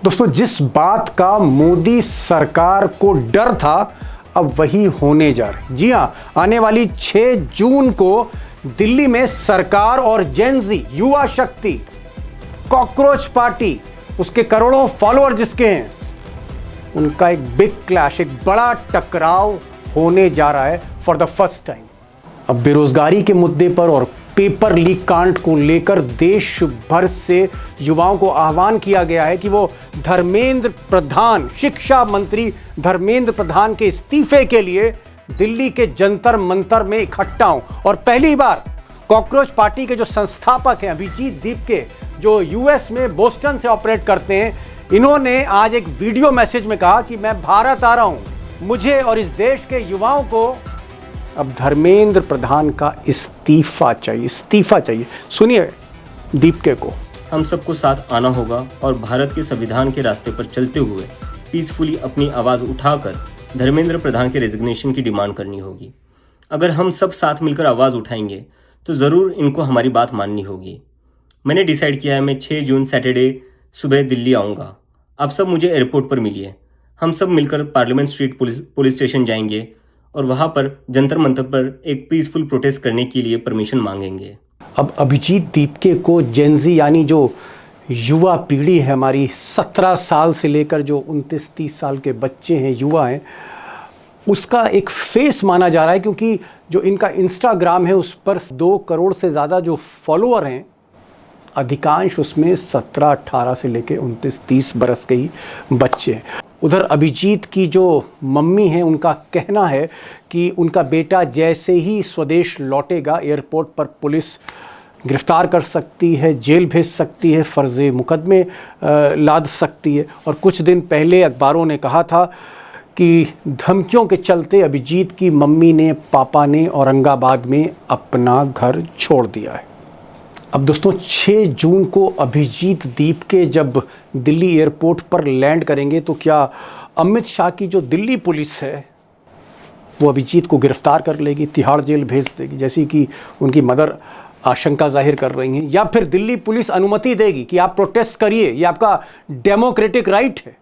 दोस्तों, जिस बात का मोदी सरकार को डर था अब वही होने जा रही। जी हां, आने वाली 6 जून को दिल्ली में सरकार और जेनजी युवा शक्ति कॉकरोच पार्टी, उसके करोड़ों फॉलोअर जिसके हैं, उनका एक बिग क्लैश, एक बड़ा टकराव होने जा रहा है फॉर द फर्स्ट टाइम। अब बेरोजगारी के मुद्दे पर और पेपर लीक कांड को लेकर देश भर से युवाओं को आह्वान किया गया है कि वो धर्मेंद्र प्रधान, शिक्षा मंत्री धर्मेंद्र प्रधान के इस्तीफे के लिए दिल्ली के जंतर मंतर में इकट्ठा हों। और पहली बार कॉकरोच पार्टी के जो संस्थापक हैं अभिजीत दीपके, जो यूएस में बोस्टन से ऑपरेट करते हैं, इन्होंने आज एक वीडियो मैसेज में कहा कि मैं भारत आ रहा हूं, मुझे और इस देश के युवाओं को अब धर्मेंद्र प्रधान का इस्तीफा चाहिए। सुनिए दीपके को। हम सबको साथ आना होगा और भारत के संविधान के रास्ते पर चलते हुए पीसफुली अपनी आवाज़ उठाकर धर्मेंद्र प्रधान के रेजिग्नेशन की डिमांड करनी होगी। अगर हम सब साथ मिलकर आवाज़ उठाएंगे तो ज़रूर इनको हमारी बात माननी होगी। मैंने डिसाइड किया है मैं 6 जून सैटरडे सुबह दिल्ली आऊँगा। आप सब मुझे एयरपोर्ट पर मिलिए। हम सब मिलकर पार्लियामेंट स्ट्रीट पुलिस स्टेशन जाएंगे और वहाँ पर जंतर मंतर पर एक पीसफुल प्रोटेस्ट करने के लिए परमिशन मांगेंगे। अब अभिजीत दीपके को जेनजी यानी जो युवा पीढ़ी है हमारी, 17 साल से लेकर जो 29-30 साल के बच्चे हैं, युवा हैं, उसका एक फेस माना जा रहा है, क्योंकि जो इनका इंस्टाग्राम है उस पर 2 करोड़ से ज़्यादा जो फॉलोअर हैं, अधिकांश उसमें 17-18 से लेकर 29-30 बरस के ही बच्चे हैं। उधर अभिजीत की जो मम्मी हैं, उनका कहना है कि उनका बेटा जैसे ही स्वदेश लौटेगा एयरपोर्ट पर पुलिस गिरफ्तार कर सकती है, जेल भेज सकती है, फर्जी मुकदमे लाद सकती है। और कुछ दिन पहले अखबारों ने कहा था कि धमकियों के चलते अभिजीत की मम्मी ने, पापा ने औरंगाबाद में अपना घर छोड़ दिया है। अब दोस्तों, 6 जून को अभिजीत दीपके जब दिल्ली एयरपोर्ट पर लैंड करेंगे तो क्या अमित शाह की जो दिल्ली पुलिस है वो अभिजीत को गिरफ्तार कर लेगी, तिहाड़ जेल भेज देगी, जैसी कि उनकी मदर आशंका जाहिर कर रही हैं, या फिर दिल्ली पुलिस अनुमति देगी कि आप प्रोटेस्ट करिए, ये आपका डेमोक्रेटिक राइट है,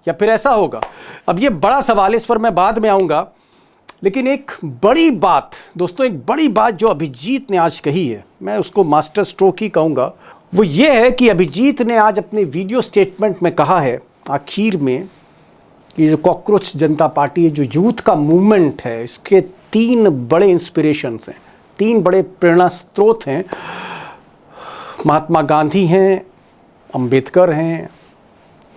या फिर ऐसा होगा? अब ये बड़ा सवाल है, इस पर मैं बाद में आऊँगा। लेकिन एक बड़ी बात दोस्तों, एक बड़ी बात जो अभिजीत ने आज कही है, मैं उसको मास्टर स्ट्रोक ही कहूँगा, वो ये है कि अभिजीत ने आज अपने वीडियो स्टेटमेंट में कहा है आखिर में कि जो कॉकरोच जनता पार्टी है, जो यूथ का मूवमेंट है, इसके 3 बड़े इंस्पिरेशंस हैं, 3 बड़े प्रेरणा स्रोत हैं। महात्मा गांधी हैं, अंबेडकर हैं,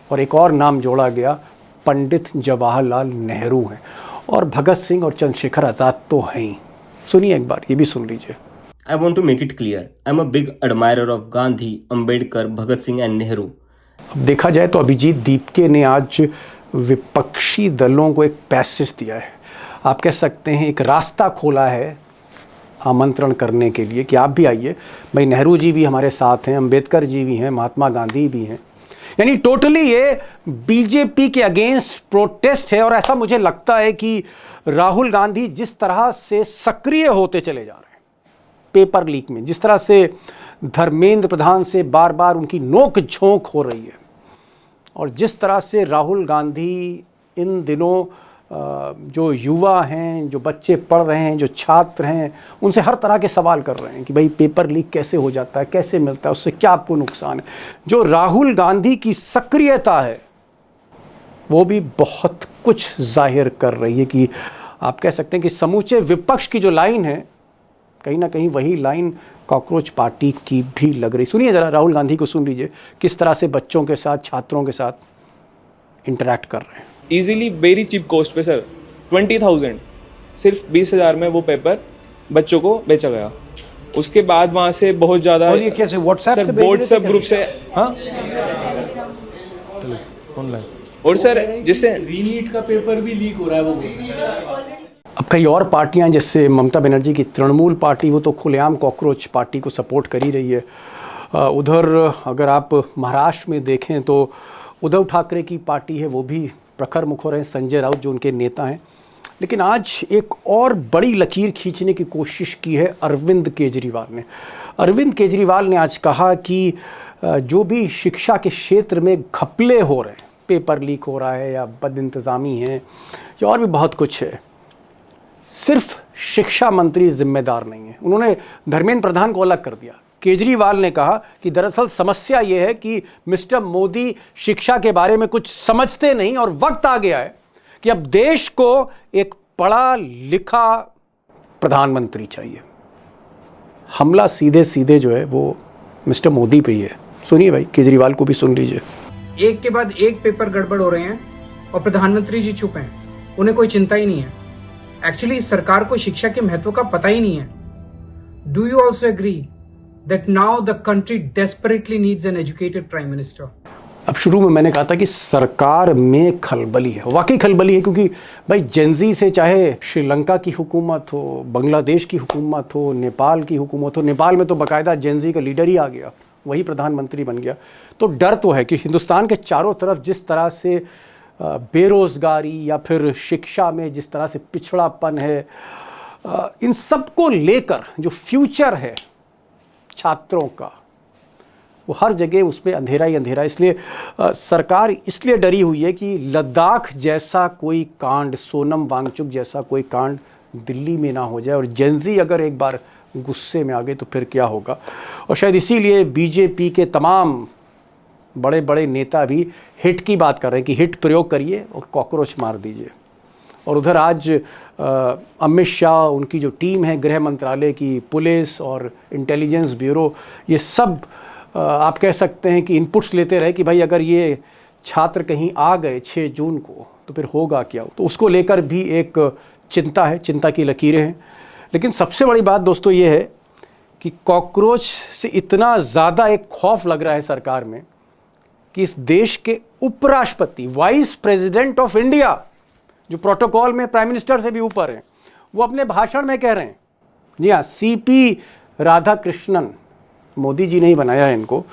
और एक और नाम जोड़ा गया, पंडित जवाहरलाल नेहरू हैं, और भगत सिंह और चंद्रशेखर आज़ाद तो हैं ही। सुनिए एक बार, ये भी सुन लीजिए। I want to make it clear, I am a big admirer of Gandhi, Ambedkar, Bhagat Singh and Nehru. अब देखा जाए तो अभिजीत दीपके ने आज विपक्षी दलों को एक पैसेज दिया है, आप कह सकते हैं एक रास्ता खोला है आमंत्रण करने के लिए कि आप भी आइए। भाई नेहरू जी भी हमारे साथ हैं, अंबेडकर जी भी हैं, महात्मा गांधी भी हैं, यानी टोटली ये बीजेपी के अगेंस्ट प्रोटेस्ट है। और ऐसा मुझे लगता है कि राहुल गांधी जिस तरह से सक्रिय होते चले जा रहे हैं पेपर लीक में, जिस तरह से धर्मेंद्र प्रधान से बार बार उनकी नोक झोंक हो रही है, और जिस तरह से राहुल गांधी इन दिनों जो युवा हैं, जो बच्चे पढ़ रहे हैं, जो छात्र हैं, उनसे हर तरह के सवाल कर रहे हैं कि भाई पेपर लीक कैसे हो जाता है, कैसे मिलता है, उससे क्या आपको नुकसान है। जो राहुल गांधी की सक्रियता है वो भी बहुत कुछ जाहिर कर रही है कि आप कह सकते हैं कि समूचे विपक्ष की जो लाइन है, कहीं ना कहीं वही लाइन कॉकरोच पार्टी की भी लग रही। सुनिए ज़रा, राहुल गांधी को सुन लीजिए, किस तरह से बच्चों के साथ, छात्रों के साथ इंटरैक्ट कर रहे हैं। ईजिली वेरी चीप कॉस्ट पे सर, 20,000, सिर्फ 20,000 में वो पेपर बच्चों को बेचा गया। उसके बाद वहाँ से बहुत ज़्यादा, और ये कैसे व्हाट्सएप ग्रुप से, हाँ ऑनलाइन, और सर जैसे रीनीट का पेपर भी लीक हो रहा है वो। अब कई और पार्टियां जैसे ममता बनर्जी की तृणमूल पार्टी, वो तो खुलेआम कॉकरोच पार्टी को सपोर्ट कर ही रही है। उधर अगर आप महाराष्ट्र में देखें तो उद्धव ठाकरे की पार्टी है, वो भी प्रखर मुखर हैं, संजय राउत जो उनके नेता हैं। लेकिन आज एक और बड़ी लकीर खींचने की कोशिश की है अरविंद केजरीवाल ने। अरविंद केजरीवाल ने आज कहा कि जो भी शिक्षा के क्षेत्र में घपले हो रहे हैं, पेपर लीक हो रहा है या बदइंतज़ामी है या और भी बहुत कुछ है, सिर्फ शिक्षा मंत्री जिम्मेदार नहीं है। उन्होंने धर्मेंद्र प्रधान को अलग कर दिया। केजरीवाल ने कहा कि दरअसल समस्या ये है कि मिस्टर मोदी शिक्षा के बारे में कुछ समझते नहीं और वक्त आ गया है कि अब देश को एक पढ़ा लिखा प्रधानमंत्री चाहिए। हमला सीधे सीधे जो है वो मिस्टर मोदी पे ही है। सुनिए भाई, केजरीवाल को भी सुन लीजिए। एक के बाद एक पेपर गड़बड़ हो रहे हैं और प्रधानमंत्री जी चुप हैं, उन्हें कोई चिंता ही नहीं है। एक्चुअली इस सरकार को शिक्षा के महत्व का पता ही नहीं है। Do you also agree that now the country desperately needs an educated prime minister? अब शुरू में मैंने कहा था कि सरकार में खलबली है, वाकई खलबली है, क्योंकि भाई जेनजी से चाहे श्रीलंका की हुकूमत हो, बांग्लादेश की हुकूमत हो, नेपाल की हुकूमत हो, नेपाल में तो बाकायदा जेनजी का लीडर ही आ गया, वही प्रधानमंत्री बन गया। तो डर तो है कि हिंदुस्तान के चारों तरफ जिस तरह से बेरोज़गारी या फिर शिक्षा में जिस तरह से पिछड़ापन है, इन सब को लेकर जो फ्यूचर है छात्रों का, वो हर जगह उसमें अंधेरा ही अंधेरा। इसलिए सरकार इसलिए डरी हुई है कि लद्दाख जैसा कोई कांड, सोनम वांगचुक जैसा कोई कांड दिल्ली में ना हो जाए, और जेनजी अगर एक बार गुस्से में आ गए तो फिर क्या होगा। और शायद इसीलिए बीजेपी के तमाम बड़े बड़े नेता भी हिट की बात कर रहे हैं कि हिट प्रयोग करिए और कॉकरोच मार दीजिए। और उधर आज अमित शाह, उनकी जो टीम है गृह मंत्रालय की, पुलिस और इंटेलिजेंस ब्यूरो, ये सब आप कह सकते हैं कि इनपुट्स लेते रहे कि भाई अगर ये छात्र कहीं आ गए 6 जून को तो फिर होगा क्या। तो उसको लेकर भी एक चिंता है, चिंता की लकीरें हैं। लेकिन सबसे बड़ी बात दोस्तों ये है कि कॉकरोच से इतना ज़्यादा एक खौफ लग रहा है सरकार में कि इस देश के उपराष्ट्रपति, वाइस प्रेसिडेंट ऑफ इंडिया, जो प्रोटोकॉल में प्राइम मिनिस्टर से भी ऊपर हैं, वो अपने भाषण में कह रहे हैं, जी हाँ, सीपी राधाकृष्णन, मोदी जी ने ही बनाया है इनको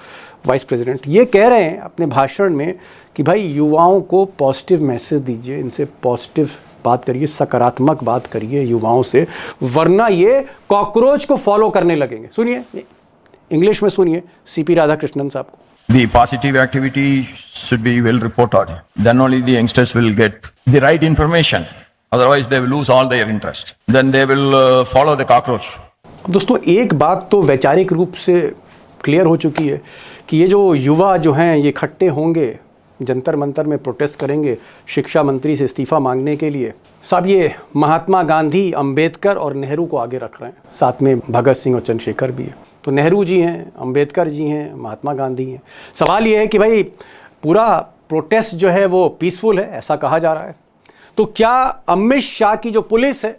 वाइस प्रेसिडेंट, ये कह रहे हैं अपने भाषण में कि भाई युवाओं को पॉजिटिव मैसेज दीजिए, इनसे पॉजिटिव बात करिए, सकारात्मक बात करिए युवाओं से, वरना ये कॉकरोच को फॉलो करने लगेंगे। सुनिए, इंग्लिश में सुनिए सीपी राधाकृष्णन साहब को। The positive activity should be well reported. Then only the youngsters will get the right information. Otherwise, they will lose all their interest. Then they will follow the cockroach. दोस्तों, एक बात तो वैचारिक रूप से क्लियर हो चुकी है कि ये जो युवा जो हैं ये इकट्ठे होंगे, जंतर मंतर में प्रोटेस्ट करेंगे शिक्षा मंत्री से इस्तीफ़ा मांगने के लिए। साहब, ये महात्मा गांधी, अंबेडकर और नेहरू को आगे रख रहे हैं, साथ में भगत सिंह और चंद्रशेखर भी है। तो नेहरू जी हैं, अंबेडकर जी हैं, महात्मा गांधी हैं। सवाल ये है कि भाई पूरा प्रोटेस्ट जो है वो पीसफुल है, ऐसा कहा जा रहा है। तो क्या अमित शाह की जो पुलिस है,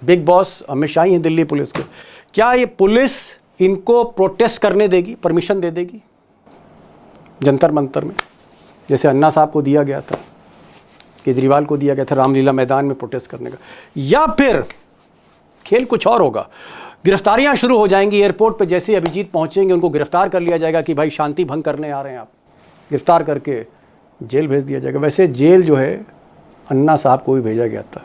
बिग बॉस अमित शाह ही हैं दिल्ली पुलिस के, क्या ये पुलिस इनको प्रोटेस्ट करने देगी, परमिशन दे देगी जंतर मंतर में, जैसे अन्ना साहब को दिया गया था, केजरीवाल को दिया गया था रामलीला मैदान में प्रोटेस्ट करने का? या फिर खेल कुछ और होगा, गिरफ्तारियां शुरू हो जाएंगी एयरपोर्ट पे, जैसे अभिजीत पहुंचेंगे उनको गिरफ्तार कर लिया जाएगा कि भाई शांति भंग करने आ रहे हैं आप, गिरफ्तार करके जेल भेज दिया जाएगा। वैसे जेल जो है अन्ना साहब को भी भेजा गया था,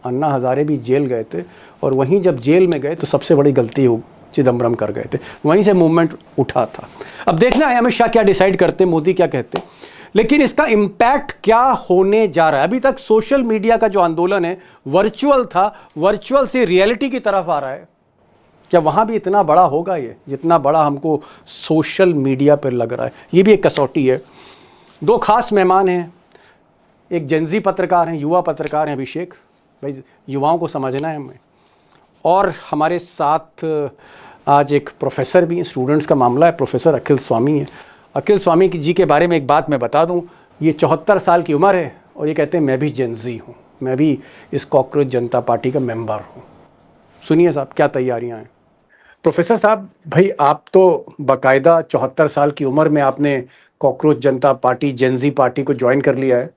अन्ना हज़ारे भी जेल गए थे, और वहीं जब जेल में गए तो सबसे बड़ी गलती हो चिदम्बरम कर गए थे, वहीं से मूवमेंट उठा था। अब देखना है अमित शाह क्या डिसाइड करते हैं, मोदी क्या कहते हैं, लेकिन इसका इम्पैक्ट क्या होने जा रहा है। अभी तक सोशल मीडिया का जो आंदोलन है वर्चुअल था, वर्चुअल से रियलिटी की तरफ आ रहा है। क्या वहाँ भी इतना बड़ा होगा ये, जितना बड़ा हमको सोशल मीडिया पर लग रहा है? ये भी एक कसौटी है। 2 खास मेहमान हैं, एक जेनजी पत्रकार हैं, युवा पत्रकार हैं अभिषेक भाई, युवाओं को समझना है हमें, और हमारे साथ आज एक प्रोफेसर भी हैं, स्टूडेंट्स का मामला है, प्रोफेसर अखिल स्वामी हैं। अखिल स्वामी जी के बारे में एक बात मैं बता दूं, ये 74 साल की उम्र है और ये कहते हैं मैं भी जेनजी हूँ, मैं भी इस कॉकरोच जनता पार्टी का मेंबर हूँ। सुनिए साहब क्या तैयारियाँ हैं। प्रोफेसर साहब, भाई आप तो बाकायदा 74 साल की उम्र में आपने कॉकरोच जनता पार्टी, जेनजी पार्टी को ज्वाइन कर लिया है।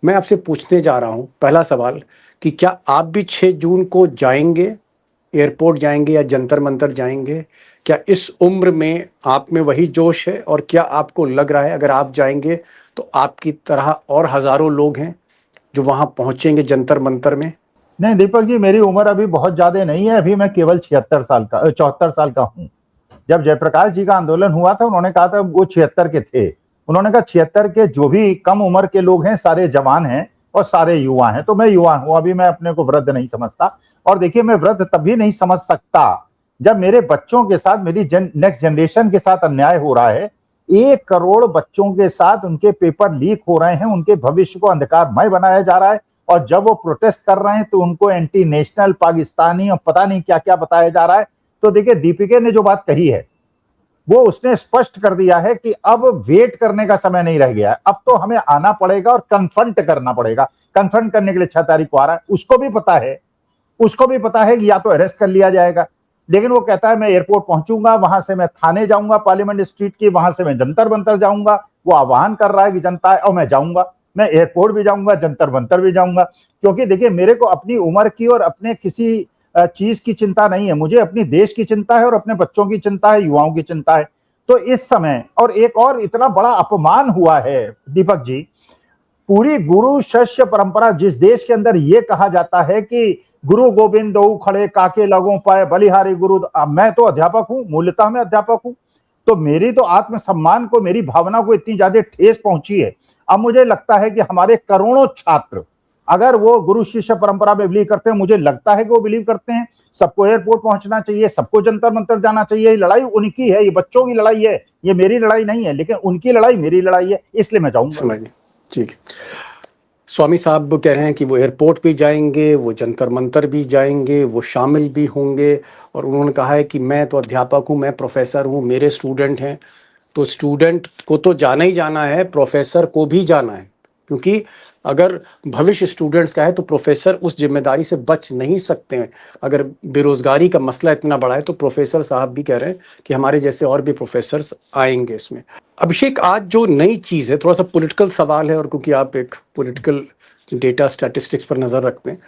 मैं आपसे पूछने जा रहा हूँ पहला सवाल कि क्या आप भी 6 जून को जाएंगे, एयरपोर्ट जाएंगे या जंतर मंतर जाएंगे? क्या इस उम्र में आप में वही जोश है, और क्या आपको लग रहा है अगर आप जाएंगे तो आपकी तरह और हज़ारों लोग हैं जो वहाँ पहुँचेंगे जंतर मंतर में? नहीं दीपक जी, मेरी उम्र अभी बहुत ज़्यादा नहीं है, अभी मैं केवल 74 साल का हूँ। जब जयप्रकाश जी का आंदोलन हुआ था उन्होंने कहा था वो 76 के थे, उन्होंने कहा 76 के जो भी कम उम्र के लोग हैं सारे जवान हैं और सारे युवा हैं। तो मैं युवा हूं, अभी मैं अपने को वृद्ध नहीं समझता। और देखिए मैं वृद्ध तभी नहीं समझ सकता जब मेरे बच्चों के साथ, मेरी नेक्स्ट जनरेशन के साथ अन्याय हो रहा है। 1 करोड़ बच्चों के साथ उनके पेपर लीक हो रहे हैं, उनके भविष्य को अंधकारमय बनाया जा रहा है, और जब वो प्रोटेस्ट कर रहे हैं तो उनको एंटी नेशनल, पाकिस्तानी और पता नहीं क्या क्या बताया जा रहा है। तो देखिए दीपिका ने जो बात कही है वो उसने स्पष्ट कर दिया है कि अब वेट करने का समय नहीं रह गया है, अब तो हमें आना पड़ेगा और कन्फ्रंट करना पड़ेगा। कन्फ्रंट करने के लिए 6 तारीख को आ रहा है। उसको भी पता है कि या तो अरेस्ट कर लिया जाएगा, लेकिन वो कहता है मैं एयरपोर्ट पहुंचूंगा, वहां से मैं थाने जाऊंगा पार्लियामेंट स्ट्रीट की, वहां से मैं जंतर मंतर जाऊंगा। वो आह्वान कर रहा है कि जनता है, और मैं जाऊंगा, मैं एयरपोर्ट भी जाऊंगा, जंतर मंतर भी जाऊंगा। क्योंकि देखिए मेरे को अपनी उम्र की और अपने किसी चीज की चिंता नहीं है, मुझे अपनी देश की चिंता है और अपने बच्चों की चिंता है, युवाओं की चिंता है। तो इस समय और एक और इतना बड़ा अपमान हुआ है दीपक जी, पूरी गुरु शिष्य परंपरा, जिस देश के अंदर ये कहा जाता है कि गुरु गोविंद दो खड़े काके लगों पाए बलिहारी गुरु, मैं तो अध्यापक हूं, मूलतः मैं अध्यापक हूं, तो मेरी तो आत्मसम्मान को, मेरी भावना को इतनी ज्यादा ठेस पहुंची है। अब मुझे लगता है कि हमारे करोड़ों छात्र अगर वो गुरु शिष्य परंपरा में बिलीव करते हैं, मुझे लगता है कि वो बिलीव करते हैं, सबको एयरपोर्ट पहुंचना चाहिए, सबको जंतर मंतर जाना चाहिए। ये लड़ाई उनकी है, ये बच्चों की लड़ाई है, ये मेरी लड़ाई नहीं है, लेकिन उनकी लड़ाई मेरी लड़ाई है, इसलिए मैं जाऊंगा। समझ गए, ठीक है। स्वामी साहब कह रहे हैं कि वो एयरपोर्ट भी जाएंगे, वो जंतर मंतर भी जाएंगे, वो शामिल भी होंगे, और उन्होंने कहा है कि मैं तो अध्यापक हूँ, मैं प्रोफेसर हूँ, मेरे स्टूडेंट हैं। तो स्टूडेंट को तो जाना ही जाना है, प्रोफेसर को भी जाना है, क्योंकि अगर भविष्य स्टूडेंट्स का है तो प्रोफेसर उस जिम्मेदारी से बच नहीं सकते हैं। अगर बेरोजगारी का मसला इतना बड़ा है तो प्रोफेसर साहब भी कह रहे हैं कि हमारे जैसे और भी प्रोफेसर्स आएंगे इसमें। अभिषेक, आज जो नई चीज़ है, थोड़ा सा पॉलिटिकल सवाल है, और क्योंकि आप एक पॉलिटिकल डेटा स्टैटिस्टिक्स पर नज़र रखते हैं,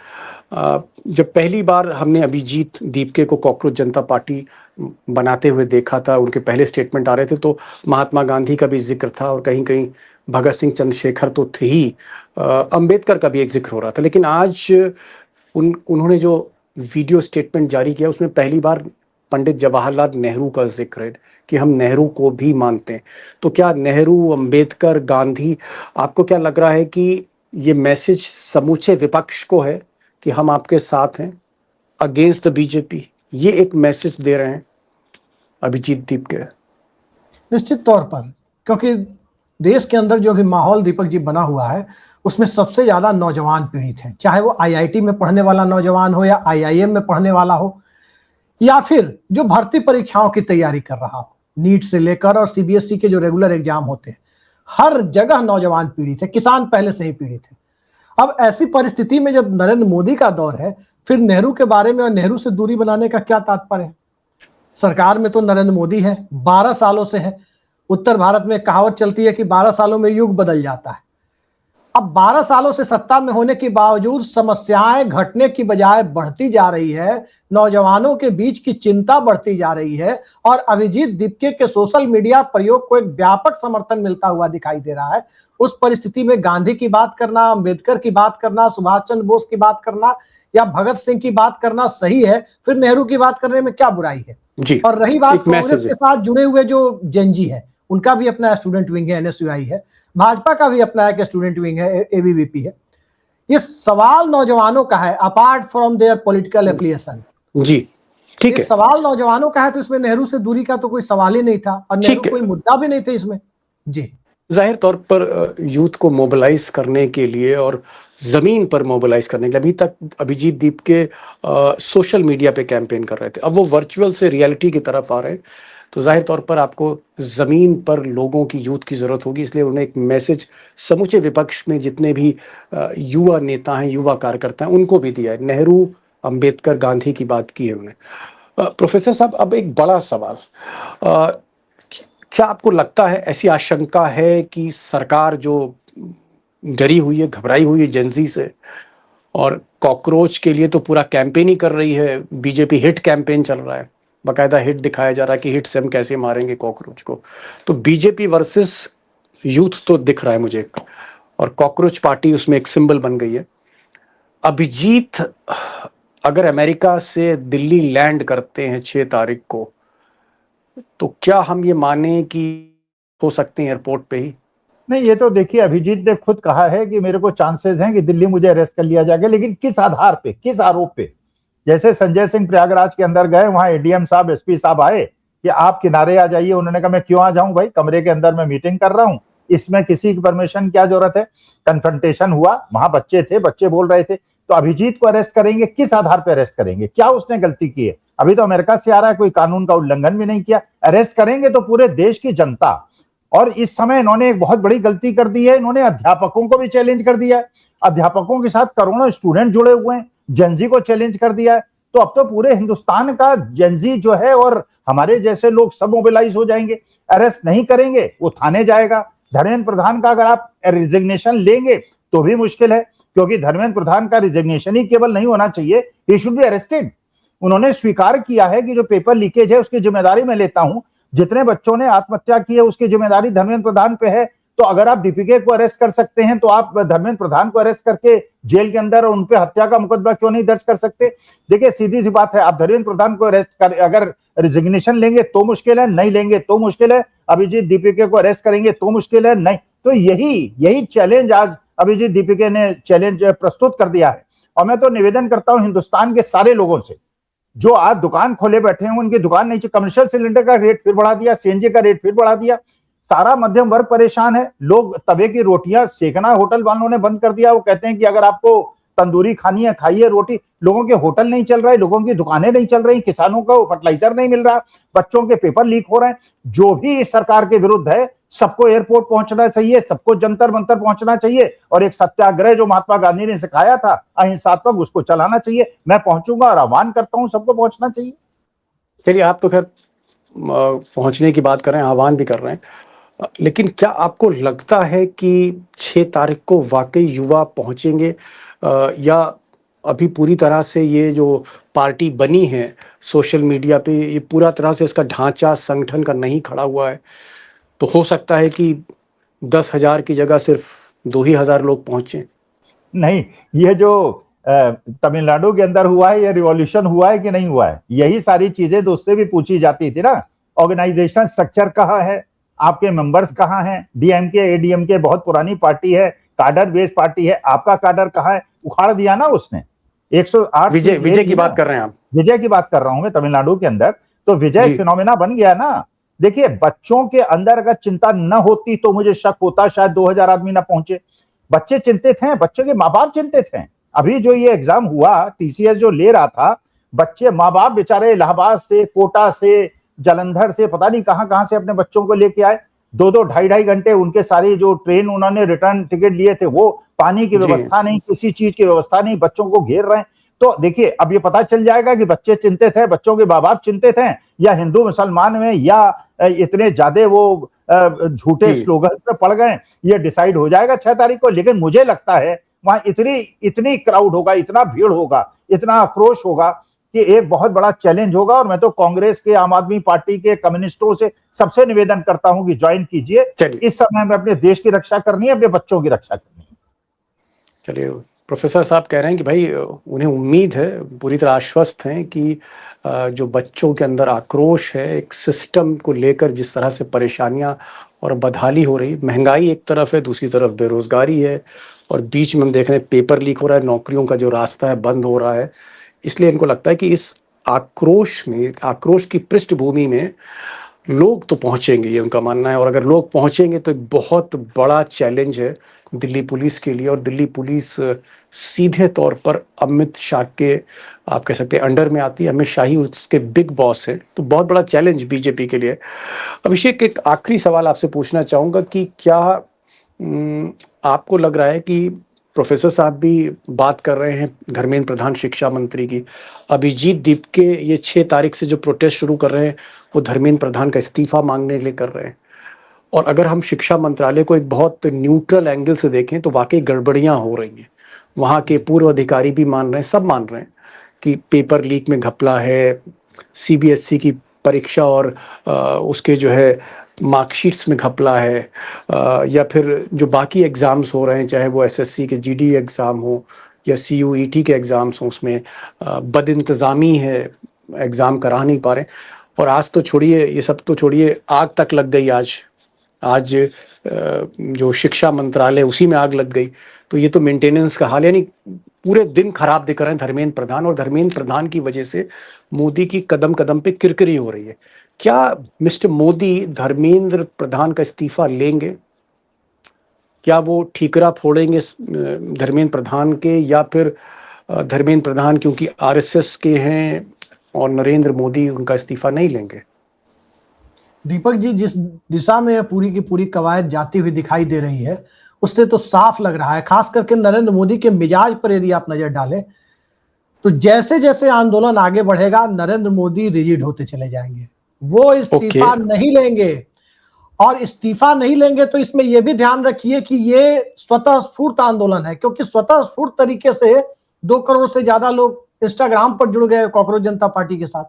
जब पहली बार हमने अभिजीत दीपके को कॉकरोच जनता पार्टी बनाते हुए देखा था, उनके पहले स्टेटमेंट आ रहे थे तो महात्मा गांधी का भी जिक्र था, और कहीं कहीं भगत सिंह चंद्रशेखर तो थे ही, अंबेडकर का भी एक जिक्र हो रहा था। लेकिन आज उन्होंने जो वीडियो स्टेटमेंट जारी किया उसमें पहली बार पंडित जवाहरलाल नेहरू का जिक्र है कि हम नेहरू को भी मानते हैं। तो क्या नेहरू, अंबेडकर, गांधी, आपको क्या लग रहा है कि ये मैसेज समूचे विपक्ष को है कि हम आपके साथ हैं अगेंस्ट द बीजेपी, ये एक मैसेज दे रहे हैं अभिजीत दीपके? निश्चित तौर पर, क्योंकि देश के अंदर जो अभी माहौल दीपक जी बना हुआ है उसमें सबसे ज्यादा नौजवान पीड़ित हैं, चाहे वो आईआईटी में पढ़ने वाला नौजवान हो या आईआईएम में पढ़ने वाला हो, या फिर जो भर्ती परीक्षाओं की तैयारी कर रहा हो, नीट से लेकर और सीबीएसई के जो रेगुलर एग्जाम होते हैं, हर जगह नौजवान पीड़ित है, किसान पहले से ही पीड़ित है। अब ऐसी परिस्थिति में जब नरेंद्र मोदी का दौर है, फिर नेहरू के बारे में और नेहरू से दूरी बनाने का क्या तात्पर्य है? सरकार में तो नरेंद्र मोदी है, 12 सालों से है। उत्तर भारत में कहावत चलती है कि 12 सालों में युग बदल जाता है। अब 12 सालों से सत्ता में होने के बावजूद समस्याएं घटने की बजाय बढ़ती जा रही है, नौजवानों के बीच की चिंता बढ़ती जा रही है, और अभिजीत दीपके के सोशल मीडिया प्रयोग को एक व्यापक समर्थन मिलता हुआ दिखाई दे रहा है। उस परिस्थिति में गांधी की बात करना, अंबेडकर की बात करना, सुभाष चंद्र बोस की बात करना या भगत सिंह की बात करना सही है, फिर नेहरू की बात करने में क्या बुराई है? जी। और रही बात कांग्रेस के साथ जुड़े हुए जो जेनजी है, उनका भी अपना स्टूडेंट विंग है, एनएसयूआई है, भाजपा का भी अपना एक स्टूडेंट विंग है, एबीवीपी है। ये सवाल नौजवानों का है, apart from their political affiliation. जी, ठीक है। सवाल नौजवानों का है, तो इसमें नेहरू से दूरी का तो कोई सवाल ही नहीं था, और नेहरू कोई मुद्दा भी नहीं था इसमें। जी, जाहिर तौर पर यूथ को मोबिलाइज करने के लिए और जमीन पर मोबिलाइज करने के लिए, अभी तक अभिजीत दीपके सोशल मीडिया पे कैंपेन कर रहे थे, अब वो वर्चुअल से रियलिटी की तरफ आ रहे हैं, तो जाहिर तौर पर आपको जमीन पर लोगों की, यूथ की जरूरत होगी। इसलिए उन्हें एक मैसेज समूचे विपक्ष में जितने भी युवा नेता हैं, युवा कार्यकर्ता हैं, उनको भी दिया है। नेहरू, अंबेडकर, गांधी की बात की है उन्होंने। प्रोफेसर साहब, अब एक बड़ा सवाल, क्या आपको लगता है, ऐसी आशंका है कि सरकार जो डरी हुई है, घबराई हुई है जेंजी से, और कॉकरोच के लिए तो पूरा कैंपेन ही कर रही है, बीजेपी हिट कैंपेन चल रहा है, बाकायदा हिट दिखाया जा रहा है कि हिट से हम कैसे मारेंगे कॉकरोच को, तो बीजेपी वर्सेस यूथ तो दिख रहा है मुझे, और कॉकरोच पार्टी उसमें एक सिंबल बन गई है। अभिजीत अगर अमेरिका से दिल्ली लैंड करते हैं 6 तारीख को, तो क्या हम ये माने कि हो सकते हैं एयरपोर्ट पे ही? नहीं, ये तो देखिए अभिजीत ने खुद कहा है कि मेरे को चांसेस हैं कि दिल्ली मुझे अरेस्ट कर लिया जाएगा, लेकिन किस आधार पे, किस आरोप पे? जैसे संजय सिंह प्रयागराज के अंदर गए, वहां एडीएम साहब, एसपी साहब आए कि आप किनारे आ जाइए। उन्होंने कहा मैं क्यों आ जाऊं भाई, कमरे के अंदर मैं मीटिंग कर रहा हूं, इसमें किसी की परमिशन क्या जरूरत है? कन्फ्रंटेशन हुआ, वहां बच्चे थे, बच्चे बोल रहे थे। तो अभिजीत को अरेस्ट करेंगे, किस आधार पर अरेस्ट करेंगे? क्या उसने गलती की है? अभी तो अमेरिका से आ रहा है, कोई कानून का उल्लंघन भी नहीं किया। अरेस्ट करेंगे तो पूरे देश की जनता। और इस समय इन्होंने एक बहुत बड़ी गलती कर दी है, इन्होंने अध्यापकों को भी चैलेंज कर दिया है। अध्यापकों के साथ करोड़ों स्टूडेंट जुड़े हुए हैं, जेंजी को चैलेंज कर दिया है। तो अब तो पूरे हिंदुस्तान का जेंजी जो है और हमारे जैसे लोग सब मोबिलाइज हो जाएंगे। अरेस्ट नहीं करेंगे, वो थाने जाएगा। धर्मेंद्र प्रधान का अगर आप रिजिग्नेशन लेंगे तो भी मुश्किल है, क्योंकि धर्मेंद्र प्रधान का रिजिग्नेशन ही केवल नहीं होना चाहिए, ही शुड बी अरेस्टेड। उन्होंने स्वीकार किया है कि जो पेपर लीकेज है उसकी जिम्मेदारी मैं लेता हूं, जितने बच्चों ने आत्महत्या की है उसकी जिम्मेदारी धर्मेंद्र प्रधान पे है। तो अगर आप दीपिका को अरेस्ट कर सकते हैं तो आप धर्मेंद्र प्रधान को अरेस्ट करके जेल के अंदर उन पे हत्या का मुकदमा क्यों नहीं दर्ज कर सकते? देखिए सीधी सी बात है, आप धर्मेंद्र प्रधान को अरेस्ट कर, अगर रिजिग्नेशन लेंगे तो मुश्किल है, नहीं लेंगे तो मुश्किल है। अभिजीत दीपिका को अरेस्ट करेंगे तो मुश्किल है, नहीं। तो यही चैलेंज आज अभिजीत दीपिका ने चैलेंज प्रस्तुत कर दिया है। और मैं तो निवेदन करता हूं हिंदुस्तान के सारे लोगों से, जो आज दुकान खोले बैठे हैं उनकी दुकान नहीं, कमर्शियल सिलेंडर का रेट फिर बढ़ा दिया, सीएनजी का रेट फिर बढ़ा दिया। सारा मध्यम वर्ग परेशान है। लोग तवे की रोटियां सेकना होटल वालों ने बंद कर दिया। वो कहते हैं कि अगर आपको तंदूरी खानी है खाइए रोटी। लोगों के होटल नहीं चल रहे, लोगों की दुकानें नहीं चल रही, किसानों को फर्टिलाइजर नहीं मिल रहा, बच्चों के पेपर लीक हो रहे हैं। जो भी इस सरकार के विरुद्ध है, सबको एयरपोर्ट पहुंचना चाहिए, सबको जंतर मंतर पहुंचना चाहिए, और एक सत्याग्रह जो महात्मा गांधी ने सिखाया था अहिंसात्मक, उसको चलाना चाहिए। मैं पहुंचूंगा और आह्वान करता हूं सबको पहुंचना चाहिए। चलिए, आप तो खैर पहुंचने की बात कर रहे हैं, आह्वान भी कर रहे हैं, लेकिन क्या आपको लगता है कि 6 तारीख को वाकई युवा पहुंचेंगे, या अभी पूरी तरह से ये जो पार्टी बनी है सोशल मीडिया पे, ये पूरा तरह से इसका ढांचा संगठन का नहीं खड़ा हुआ है? तो हो सकता है कि 10,000 की जगह सिर्फ 2 ही हजार लोग पहुंचे। नहीं, ये जो तमिलनाडु के अंदर हुआ है, ये रिवॉल्यूशन हुआ है कि नहीं हुआ है? यही सारी चीजें तो उससे भी पूछी जाती थी ना। ऑर्गेनाइजेशन स्ट्रक्चर कहाँ है, आपके मेंबर्स कहाँ हैं? डीएमके एडीएमके बहुत पुरानी पार्टी है, काडर बेस्ड पार्टी है, आपका काडर कहाँ है? उखाड़ दिया ना उसने। 108 विजय की बात कर रहे हैं आप? विजय की बात कर रहा हूं मैं, तमिलनाडु के अंदर तो विजय फिनोमेना बन गया ना। देखिए, बच्चों के अंदर अगर चिंता न होती तो मुझे शक होता शायद 2000 आदमी ना पहुंचे। बच्चे चिंतित हैं, बच्चे के माँ बाप चिंतित हैं। अभी जो ये एग्जाम हुआ, टीसीएस जो ले रहा था, बच्चे माँ बाप बेचारे इलाहाबाद से, कोटा से, जालंधर से, पता नहीं कहां कहां से अपने बच्चों को लेके आए। 2-2 ढाई घंटे उनके सारी जो ट्रेन उन्होंने रिटर्न टिकट लिए थे, वो पानी की व्यवस्था नहीं, किसी चीज की व्यवस्था नहीं, बच्चों को घेर रहे हैं। तो देखिए, अब ये पता चल जाएगा कि बच्चे चिंतित हैं, बच्चों के माँ बाप चिंतित हैं, या हिंदू मुसलमान में, या इतने ज्यादा वो झूठे स्लोगन पे पड़ गए। ये डिसाइड हो जाएगा 6 तारीख को। लेकिन मुझे लगता है वहां इतनी क्राउड होगा, इतना भीड़ होगा, इतना आक्रोश होगा कि एक बहुत बड़ा चैलेंज होगा। और मैं तो कांग्रेस के, आम आदमी पार्टी के, कम्युनिस्टों से सबसे निवेदन करता हूं कि ज्वाइन कीजिए। इस समय में अपने देश की रक्षा करनी है, अपने बच्चों की रक्षा करनी है। चलिए, प्रोफेसर साहब कह रहे हैं कि भाई उन्हें उम्मीद है, पूरी तरह आश्वस्त हैं कि जो बच्चों के अंदर आक्रोश है, एक सिस्टम को लेकर जिस तरह से परेशानियां और बदहाली हो रही, महंगाई एक तरफ है, दूसरी तरफ बेरोजगारी है, और बीच में हम देख रहे हैं पेपर लीक हो रहा है, नौकरियों का जो रास्ता है बंद हो रहा है। इसलिए इनको लगता है कि इस आक्रोश की पृष्ठभूमि में लोग तो पहुंचेंगे, ये उनका मानना है। और अगर लोग पहुंचेंगे तो एक बहुत बड़ा चैलेंज है दिल्ली पुलिस के लिए, और दिल्ली पुलिस सीधे तौर पर अमित शाह के, आप कह सकते हैं, अंडर में आती है। अमित शाह ही उसके बिग बॉस है, तो बहुत बड़ा चैलेंज बीजेपी के लिए। अभिषेक, एक आखिरी सवाल आपसे पूछना चाहूँगा कि क्या आपको लग रहा है कि प्रोफेसर साहब भी बात कर रहे हैं धर्मेंद्र प्रधान शिक्षा मंत्री की, अभिजीत दीप के ये 6 तारीख से जो प्रोटेस्ट शुरू कर रहे हैं वो धर्मेंद्र प्रधान का इस्तीफा मांगने के लिए कर रहे हैं? और अगर हम शिक्षा मंत्रालय को एक बहुत न्यूट्रल एंगल से देखें तो वाकई गड़बड़ियां हो रही हैं। वहाँ के पूर्व अधिकारी भी मान रहे हैं, सब मान रहे हैं कि पेपर लीक में घपला है, सीबीएसई की परीक्षा और उसके जो है मार्कशीट्स में घपला है, या फिर जो बाकी एग्ज़ाम्स हो रहे हैं, चाहे वो एसएससी के जीडी एग्ज़ाम हो या सीयूईटी के एग्ज़ाम्स हों, उसमें बदइंतज़ामी है, एग्ज़ाम करा नहीं पा रहे। और आज तो छोड़िए, ये सब तो छोड़िए, आग तक लग गई आज। आज जो शिक्षा मंत्रालय उसी में आग लग गई। तो ये तो मेंटेनेंस का हाल है, यानी पूरे दिन खराब दिख रहे हैं धर्मेंद्र प्रधान, और धर्मेंद्र प्रधान की वजह से मोदी की कदम कदम पे किरकिरी हो रही है। क्या मिस्टर मोदी धर्मेंद्र प्रधान का इस्तीफा लेंगे? क्या वो ठीकरा फोड़ेंगे धर्मेंद्र प्रधान के, या फिर धर्मेंद्र प्रधान क्योंकि आरएसएस के हैं और नरेंद्र मोदी उनका इस्तीफा नहीं लेंगे? दीपक जी, जिस दिशा में पूरी की पूरी कवायद जाती हुई दिखाई दे रही है, उससे तो साफ लग रहा है, खास करके नरेंद्र मोदी के मिजाज पर यदि आप नजर डालें, तो जैसे जैसे आंदोलन आगे बढ़ेगा नरेंद्र मोदी रिजिड होते चले जाएंगे। वो इस्तीफा नहीं लेंगे, और इस्तीफा नहीं लेंगे तो इसमें यह भी ध्यान रखिए कि ये स्वतः स्फूर्त आंदोलन है, क्योंकि स्वतः स्फूर्त तरीके से 2 करोड़ से ज्यादा लोग इंस्टाग्राम पर जुड़ गए कॉकरोच जनता पार्टी के साथ।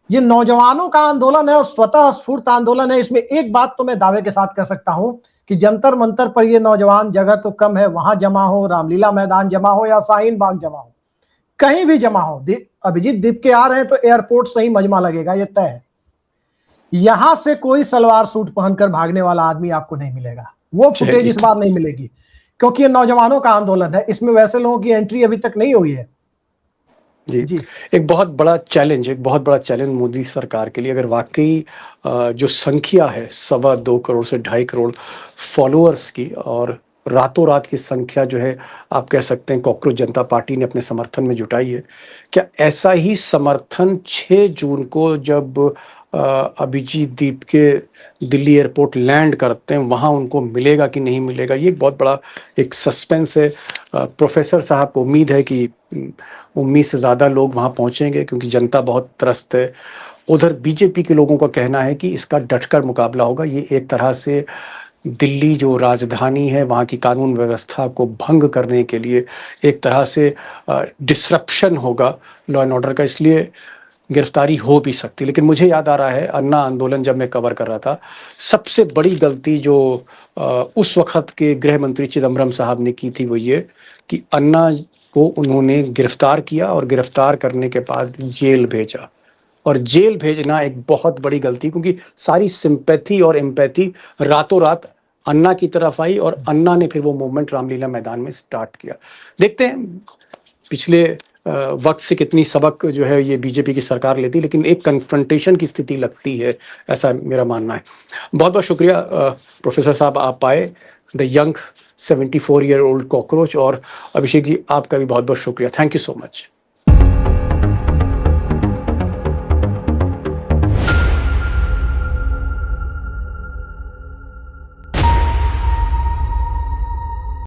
ये नौजवानों का आंदोलन है और स्वतः स्फूर्त आंदोलन है। इसमें एक बात तो मैं दावे के साथ कह सकता हूं कि जंतर मंतर पर ये नौजवान, जगह तो कम है, वहां जमा हो, रामलीला मैदान जमा हो या शाहीन बाग जमा हो, कहीं भी जमा हो, अभिजीत दीप के आ रहे हैं तो एयरपोर्ट से ही मजमा लगेगा, ये तय है। यहां से कोई सलवार सूट पहनकर भागने वाला आदमी आपको नहीं मिलेगा, वो फुटेज इस बार नहीं मिलेगी, क्योंकि ये नौजवानों का आंदोलन है। इसमें वैसे लोगों की एंट्री अभी तक नहीं हुई है। जी। एक बहुत बड़ा चैलेंज मोदी सरकार के लिए, अगर वाकई जो संख्या है 2.25 करोड़ से 2.5 करोड़ फॉलोअर्स की, और रातों रात की संख्या जो है आप कह सकते हैं कॉकरोच जनता पार्टी ने अपने समर्थन में जुटाई है, क्या ऐसा ही समर्थन 6 जून को जब अभिजीत दीप के दिल्ली एयरपोर्ट लैंड करते हैं वहाँ उनको मिलेगा कि नहीं मिलेगा? ये एक बहुत बड़ा एक सस्पेंस है। प्रोफेसर साहब को उम्मीद है कि उम्मीद से ज़्यादा लोग वहाँ पहुँचेंगे, क्योंकि जनता बहुत त्रस्त है। उधर बीजेपी के लोगों का कहना है कि इसका डटकर मुकाबला होगा। ये एक तरह से दिल्ली जो राजधानी है वहाँ की कानून व्यवस्था को भंग करने के लिए एक तरह से डिसरप्शन होगा लॉ एंड ऑर्डर का, इसलिए गिरफ्तारी हो भी सकती। लेकिन मुझे याद आ रहा है अन्ना आंदोलन जब मैं कवर कर रहा था, सबसे बड़ी गलती जो उस वक्त के गृह मंत्री चिदम्बरम साहब ने की थी वो ये कि अन्ना को उन्होंने गिरफ्तार किया और गिरफ्तार करने के बाद जेल भेजा। और जेल भेजना एक बहुत बड़ी गलती, क्योंकि सारी सिंपैथी और एम्पैथी रातों रात अन्ना की तरफ आई और अन्ना ने फिर वो मूवमेंट रामलीला मैदान में स्टार्ट किया। देखते हैं पिछले वक्त से कितनी सबक जो है ये बीजेपी की सरकार लेती, लेकिन एक कन्फ्रंटेशन की स्थिति लगती है, ऐसा मेरा मानना है। बहुत बहुत शुक्रिया प्रोफेसर साहब, आप आए, द यंग 74-year-old कॉकरोच, और अभिषेक जी आपका भी बहुत बहुत शुक्रिया। Thank you so much.